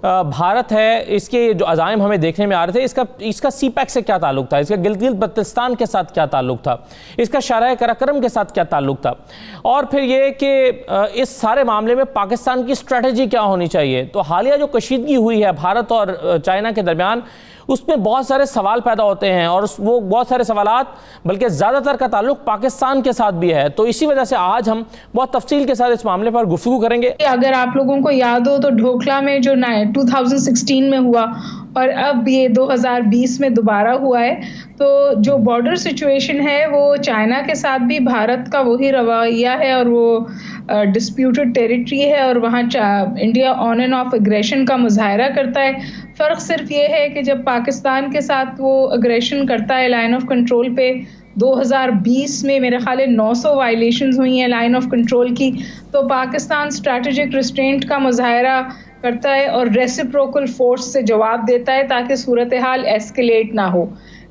भारत है, इसके जो अज़ाइम हमें देखने में आ रहे थे, इसका सीपैक से क्या ताल्लुक था, इसका गिलगित बल्तिस्तान के साथ क्या ताल्लुक था, इसका शराय कराकरम के साथ क्या ताल्लुक था, और फिर ये कि इस सारे मामले में पाकिस्तान की स्ट्रेटजी क्या होनी चाहिए। तो हालिया जो कशीदगी हुई है भारत और चाइना के दरमियान, उसमें बहुत सारे सवाल पैदा होते हैं, और वो बहुत सारे सवालात बल्कि ज़्यादातर का ताल्लुक पाकिस्तान के साथ भी है। तो इसी वजह से आज हम बहुत तफसील के साथ इस मामले पर गुफ्तगू करेंगे। अगर आप लोगों को याद हो तो ढोकला में जो 2016 में हुआ और अब ये 2020 में दोबारा हुआ है, तो जो बॉर्डर सिचुएशन है वो चाइना के साथ भी भारत का वही रवैया है और वो डिस्प्यूटेड टेरिटरी है, और वहाँ India on end of aggression का मुजाहरा करता है। फ़र्क सिर्फ ये है कि जब पाकिस्तान के साथ वो एग्रेशन करता है लाइन ऑफ कंट्रोल पे, 2020 में मेरे ख्याल 900 वायलेशंस हुई हैं लाइन ऑफ कंट्रोल की, तो पाकिस्तान स्ट्रैटेजिक रिस्ट्रेंट का मुजाहरा करता है और रेसिप्रोकल फोर्स से जवाब देता है ताकि सूरत हाल एस्केलेट ना हो।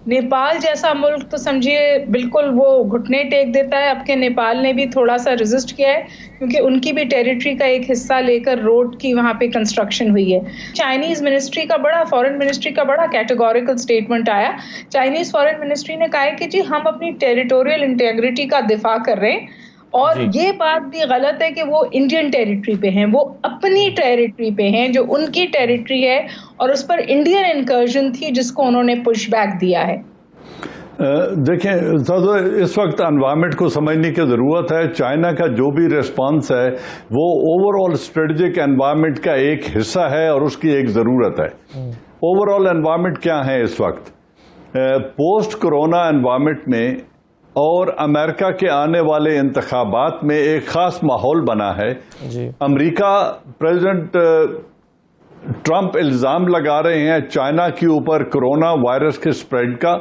नेपाल जैसा मुल्क तो समझिए बिल्कुल वो घुटने टेक देता है। अब के नेपाल ने भी थोड़ा सा रेजिस्ट किया है क्योंकि उनकी भी टेरिटरी का एक हिस्सा लेकर रोड की वहाँ पे कंस्ट्रक्शन हुई है। चाइनीज़ मिनिस्ट्री का फॉरेन मिनिस्ट्री का बड़ा कैटेगोरिकल स्टेटमेंट आया। चाइनीज़ फॉरेन मिनिस्ट्री ने कहा है कि जी हम अपनी टेरिटोरियल इंटेग्रिटी का दिफा कर रहे हैं, और ये बात भी गलत है कि वो इंडियन टेरिटरी पे हैं, वो अपनी टेरिटरी पे हैं जो उनकी टेरिटरी है, और उस पर इंडियन इंकर्जन थी जिसको उन्होंने पुश बैक दिया है। देखें, इस वक्त एनवायरनमेंट को समझने की ज़रूरत है। चाइना का जो भी रिस्पांस है वो ओवरऑल स्ट्रेटेजिक एनवायरनमेंट का एक हिस्सा है और उसकी एक ज़रूरत है। ओवरऑल एनवायरनमेंट क्या है इस वक्त? पोस्ट कोरोना एनवायरनमेंट में और अमेरिका के आने वाले इंतखाबात में एक खास माहौल बना है। अमेरिका प्रेसिडेंट ट्रंप इल्ज़ाम लगा रहे हैं चाइना के ऊपर कोरोना वायरस के स्प्रेड का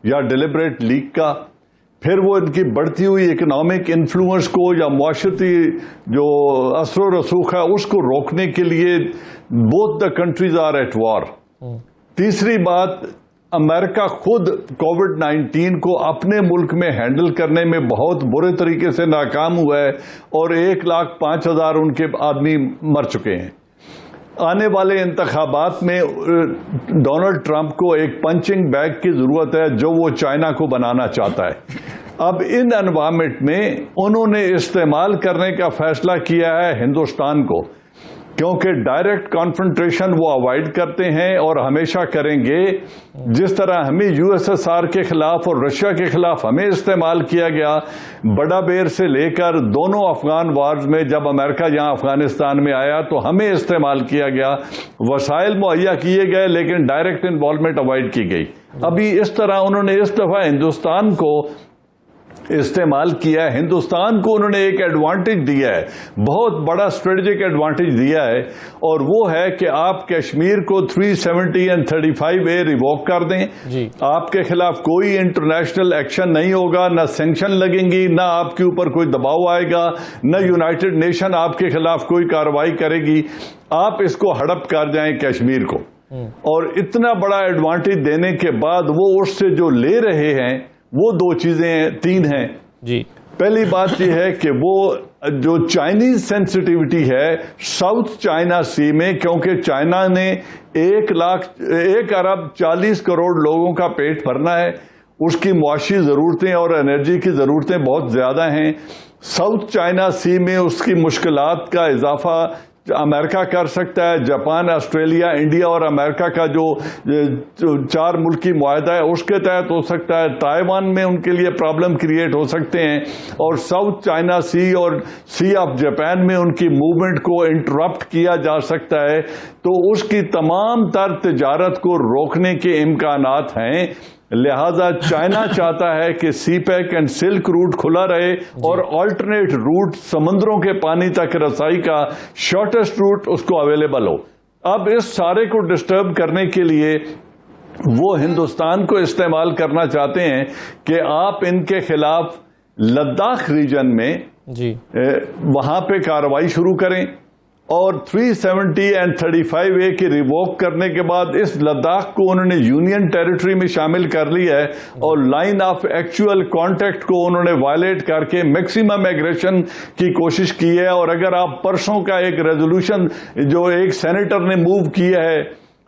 या डिलिबरेट लीक का, फिर वो इनकी बढ़ती हुई इकोनॉमिक इन्फ्लुएंस को या मुआशरती जो असर रसूख है उसको रोकने के लिए both the countries are at war. तीसरी बात, अमेरिका खुद कोविड-19 को अपने मुल्क में हैंडल करने में बहुत बुरे तरीके से नाकाम हुआ है और 1,05,000 उनके आदमी मर चुके हैं। आने वाले इंतखाबात में डोनाल्ड ट्रंप को एक पंचिंग बैग की जरूरत है जो वो चाइना को बनाना चाहता है। अब इन एनवायरनमेंट में उन्होंने इस्तेमाल करने का फैसला किया है हिंदुस्तान को, क्योंकि डायरेक्ट कॉन्फ्रंटेशन वो अवॉइड करते हैं और हमेशा करेंगे। जिस तरह हमें यूएसएसआर के खिलाफ और रशिया के खिलाफ हमें इस्तेमाल किया गया, बड़ा बेर से लेकर दोनों अफगान वार्स में जब अमेरिका यहाँ अफगानिस्तान में आया तो हमें इस्तेमाल किया गया, वसाइल मुहैया किए गए लेकिन डायरेक्ट इन्वॉल्वमेंट अवॉइड की गई। अभी इस तरह उन्होंने इस दफा हिंदुस्तान को इस्तेमाल किया है। हिंदुस्तान को उन्होंने एक एडवांटेज दिया है, बहुत बड़ा स्ट्रेटेजिक एडवांटेज दिया है, और वो है कि आप कश्मीर को 370 और 35A रिवोक कर दें। आपके खिलाफ कोई इंटरनेशनल एक्शन नहीं होगा, ना सैंक्शन लगेंगी, ना आपके ऊपर कोई दबाव आएगा, न यूनाइटेड नेशन आपके खिलाफ कोई कार्रवाई करेगी। आप इसको हड़प कर जाएं कश्मीर को। और इतना बड़ा एडवांटेज देने के बाद वो उससे जो ले रहे हैं वो दो चीजें तीन हैं जी। पहली बात यह है कि वो जो चाइनीज सेंसिटिविटी है साउथ चाइना सी में, क्योंकि चाइना ने 1 अरब 40 करोड़ लोगों का पेट भरना है, उसकी मुआशी जरूरतें और एनर्जी की जरूरतें बहुत ज्यादा हैं। साउथ चाइना सी में उसकी मुश्किलात का इजाफा अमेरिका कर सकता है। जापान, ऑस्ट्रेलिया, इंडिया और अमेरिका का जो 4 मुल्की मुआहदा है उसके तहत हो सकता है। ताइवान में उनके लिए प्रॉब्लम क्रिएट हो सकते हैं, और साउथ चाइना सी और सी ऑफ जापान में उनकी मूवमेंट को इंटरप्ट किया जा सकता है। तो उसकी तमाम तर तिजारत को रोकने के इम्कानात हैं। लिहाजा चाइना चाहता है कि सीपैक एंड सिल्क रूट खुला रहे और ऑल्टरनेट रूट समुद्रों के पानी तक रसाई का शॉर्टेस्ट रूट उसको अवेलेबल हो। अब इस सारे को डिस्टर्ब करने के लिए वो हिंदुस्तान को इस्तेमाल करना चाहते हैं कि आप इनके खिलाफ लद्दाख रीजन में वहां पे कार्रवाई शुरू करें। और 370 एंड 35A की रिवोक करने के बाद इस लद्दाख को उन्होंने यूनियन टेरिटरी में शामिल कर लिया है और लाइन ऑफ एक्चुअल कॉन्टैक्ट को उन्होंने वायलेट करके मैक्सिमम एग्रेशन की कोशिश की है। और अगर आप परसों का एक रेजोल्यूशन जो एक सेनेटर ने मूव किया है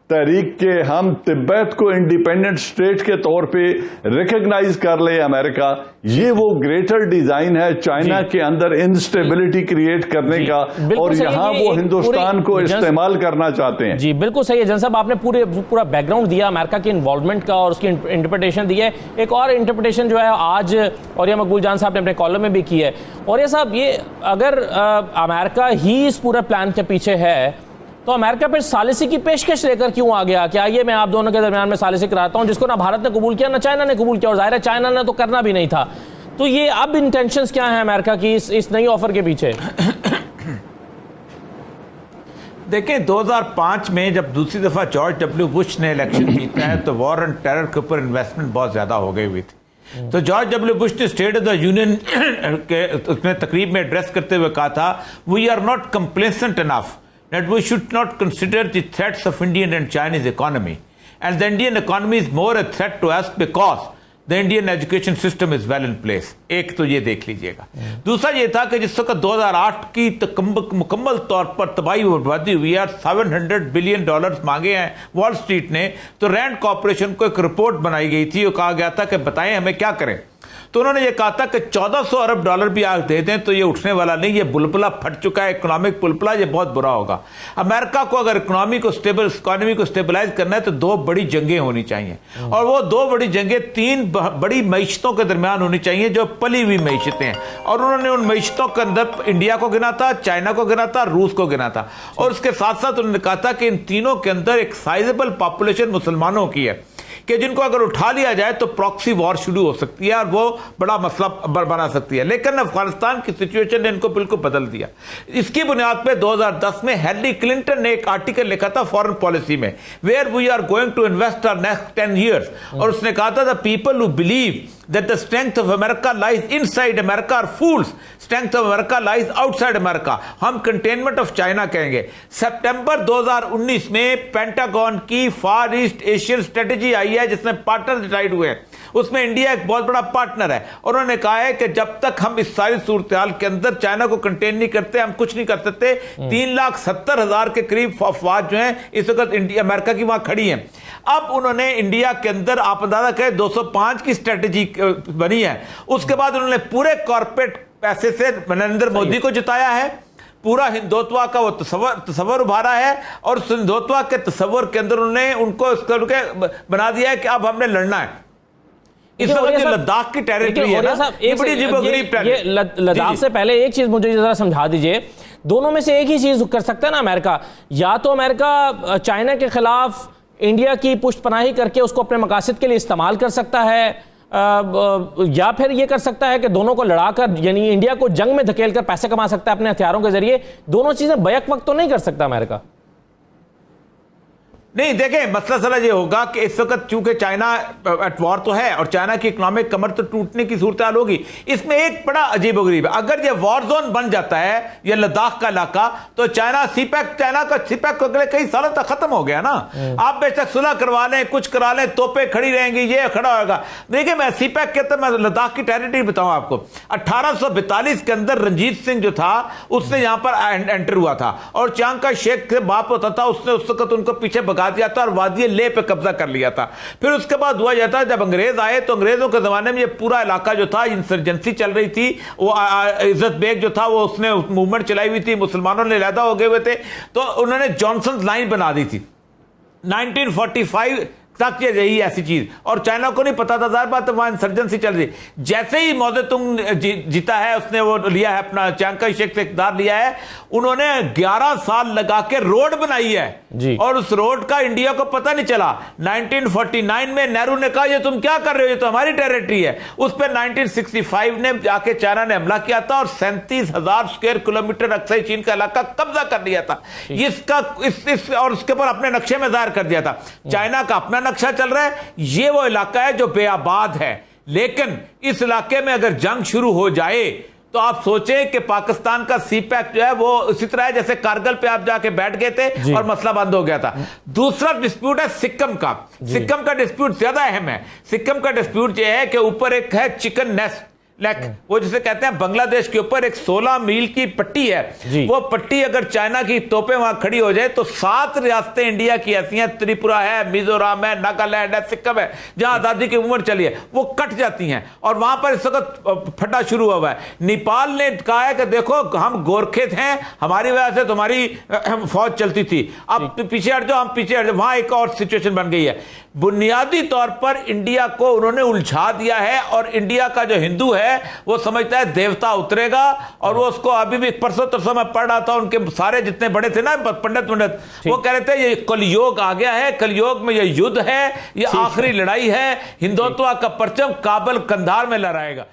तहरीक के हम तिब्बत को इंडिपेंडेंट स्टेट के तौर पे रिकॉग्नाइज कर ले अमेरिका, ये वो ग्रेटर डिजाइन है चाइना के अंदर इंस्टेबिलिटी क्रिएट करने का और यहाँ वो हिंदुस्तान को इस्तेमाल करना चाहते हैं। जी बिल्कुल सही है जन साहब, आपने पूरा बैकग्राउंड दिया अमेरिका के इन्वॉल्वमेंट का और उसकी इंटरप्रिटेशन दी है। एक और इंटरप्रिटेशन जो है आज और ये मकबूल जान साहब ने अपने कॉलम में भी की है। और ये साहब ये अगर अमेरिका ही इस पूरे प्लान के पीछे है तो अमेरिका फिर सालिसी की पेशकश लेकर क्यों आ गया कि आइए मैं आप दोनों के दरमियान में सालिसी कराता हूं, जिसको ना भारत ने कबूल किया ना चाइना ने कबूल किया और जाहिर है चाइना ने तो करना भी नहीं था। तो ये अब इंटेंशंस क्या है अमेरिका की इस नई ऑफर के पीछे? देखिए 2005 में जब दूसरी दफा जॉर्ज डब्ल्यू बुश ने इलेक्शन जीता है तो वॉर एंड टेरर के ऊपर इन्वेस्टमेंट बहुत ज्यादा हो गई हुई थी। तो जॉर्ज डब्ल्यू बुश ने स्टेट ऑफ द यूनियन के उसमें तकरीब में एड्रेस करते हुए कहा था, we are not complacent enough that we should not consider the threats of Indian and Chinese economy, and the Indian economy is more a threat to us because the Indian education system is well in place। एक तो ये देख लीजिएगा। दूसरा ये था कि जिस वक्त 2008 की मुकम्मल तौर पर तबाही और बर्बादी हुई है, $700 बिलियन मांगे हैं वॉल स्ट्रीट ने, तो रैंड कॉर्पोरेशन को एक रिपोर्ट बनाई गई थी और कहा गया था कि बताएं हमें क्या करें। तो उन्होंने ये कहा था कि $1400 अरब भी आग दे दें तो ये उठने वाला नहीं, ये बुलबुला फट चुका है, इकोनॉमिक बुलबुला, ये बहुत बुरा होगा। अमेरिका को अगर इकोनॉमी को स्टेबलाइज करना है तो दो बड़ी जंगें होनी चाहिए और वो दो बड़ी जंगें तीन बड़ी मईशतों के दरमियान होनी चाहिए जो पली हुई मईशतें हैं। और उन्होंने उन मईशतों के अंदर इंडिया को गिना था, चाइना को गिना था, रूस को गिना था और उसके साथ साथ उन्होंने कहा था कि इन तीनों के अंदर एक साइजेबल पॉपुलेशन मुसलमानों की है कि जिनको अगर उठा लिया जाए तो प्रॉक्सी वॉर शुरू हो सकती है और वो बड़ा मसला बना सकती है। लेकिन अफगानिस्तान की सिचुएशन ने इनको बिल्कुल बदल दिया। इसकी बुनियाद पे 2010 में हेनरी क्लिंटन ने एक आर्टिकल लिखा था फॉरेन पॉलिसी में, where we are going to invest our next 10 years, और उसने कहा था the people who believe that the strength of America lies inside America are fools, strength of America lies outside America। हम containment of China कहेंगे। सितंबर 2019 में pentagon की फार east Asian strategy आई है जिसमें पार्टनर डिसाइड हुए हैं, उसमें इंडिया एक बहुत बड़ा पार्टनर है और उन्होंने कहा है कि जब तक हम इस सारी सूरत हाल के अंदर चाइना को कंटेन नहीं करते हम कुछ नहीं कर सकते। 3,70,000 के करीब अफवाज जो हैं इस वक्त इंडिया अमेरिका की वहां खड़ी हैं। अब उन्होंने इंडिया के अंदर आप अंदाजा करें 205 की स्ट्रेटेजी बनी है। उसके बाद उन्होंने पूरे कॉर्पोरेट पैसे से नरेंद्र मोदी को जिताया है, पूरा हिंदुत्व का वो तस्वर उभारा है और उस हिंदुत्व के तस्वर के अंदर उन्होंने उनको इस करके बना दिया है कि अब हमने लड़ना है। इस वक्त लद्दाख की टेरिटरी है ना, ये बड़ी अजीबोगरीब टेरिटरी। लद्दाख से पहले एक चीज मुझे जरा समझा दीजिए, दोनों में से एक ही चीज कर सकता है ना अमेरिका, या तो अमेरिका चाइना के खिलाफ इंडिया की पुष्टपनाही करके उसको अपने मकासद के लिए इस्तेमाल कर सकता है, या फिर ये कर सकता है कि दोनों को लड़ाकर यानी इंडिया को जंग में धकेलकर पैसे कमा सकता है अपने हथियारों के जरिए। दोनों चीजें बैक वक्त तो नहीं कर सकता अमेरिका। नहीं देखें, मसला सला ये होगा कि इस वक्त चूंकि चाइना एट वॉर तो है और चाइना की इकोनॉमिक कमर तो टूटने की सूरत हाल होगी। इसमें एक बड़ा अजीब गरीब है, अगर ये वॉर जोन बन जाता है ये लद्दाख का इलाका तो चाइना का सीपैक अगले कई सालों तक खत्म हो गया ना। आप बेशक सुलह करवा लें, कुछ करा लें, तोपे खड़ी रहेंगी, ये खड़ा होगा। देखिए मैं सीपैक के तो मैं लद्दाख की टेरिटरी बताऊं आपको, 1842 के अंदर रंजीत सिंह जो था उसने यहां पर एंटर हुआ था और चांग का शेख से बाप होता था, उसने उस वक्त उनको पीछे भगा दिया था और वादी लेह पे कब्जा कर लिया था। फिर उसके बाद हुआ जाता है जब अंग्रेज आए तो अंग्रेजों के जमाने में ये पूरा इलाका जो था इंसर्जेंसी चल रही थी, वो इज्जत बेग जो था वो उसने मूवमेंट चलाई हुई थी, मुसलमानों ने लैदा हो गए हुए थे, तो उन्होंने जॉनसन लाइन बना दी थी 1945 तक ये रही ऐसी चीज और चाइना को नहीं पता था, जाहिर बात है वहां इंसर्जेंसी चल रही। जैसे ही मौदतुंग जीता है उसने वो लिया है अपना चांग का शेख से इक़्तिदार लिया है, उन्होंने 11 साल लगा के रोड बनाई है जी। और उस रोड का इंडिया को पता नहीं चला। 1949 में नेहरू ने कहा ये तुम क्या कर रहे हो, ये तो हमारी टेरिटरी है। उस पर 1965 ने जाके चाइना ने हमला किया था और 37,000 स्क्वायर किलोमीटर अक्सई चीन का इलाका कब्जा कर लिया था इसका और उसके ऊपर अपने नक्शे में जाहिर कर दिया था। चाइना का अपना नक्शा चल रहा है, ये वो इलाका है जो बेआबाद है, लेकिन इस इलाके में अगर जंग शुरू हो जाए तो तो आप सोचें कि पाकिस्तान का सी पैक जो है वो उसी तरह है जैसे कारगिल पे आप जाके बैठ गए थे और मसला बंद हो गया था। दूसरा डिस्प्यूट है सिक्किम का। सिक्किम का डिस्प्यूट ज्यादा अहम है। सिक्किम का डिस्प्यूट यह है कि ऊपर एक है चिकन नेस्ट, वो जिसे कहते हैं बांग्लादेश के ऊपर एक 16 मील की पट्टी है। वो पट्टी अगर चाइना की तोपें वहां खड़ी हो जाए तो 7 रियासतें इंडिया की ऐसी हैं, त्रिपुरा है, मिजोरम है, नागालैंड है, सिक्किम है, जहां आजादी की उम्र चली है, वो कट जाती हैं और वहां पर इस वक्त फटा शुरू हुआ है। नेपाल ने कहा है कि देखो हम गोरखे थे, हमारी वजह से तुम्हारी फौज चलती थी, अब पीछे हट जाओ, हम पीछे हट जाओ। वहां एक और सिचुएशन बन गई है। बुनियादी तौर पर इंडिया को उन्होंने उलझा दिया है और इंडिया का जो हिंदू है वो समझता है देवता उतरेगा और वो उसको अभी भी परसों तरसों में पढ़ रहा था, उनके सारे जितने बड़े थे ना पंडित वो कह रहे थे ये कलयुग आ गया है, कलयुग में ये युद्ध है, ये आखिरी लड़ाई है, हिंदुत्व का परचम काबुल कंधार में लहराएगा।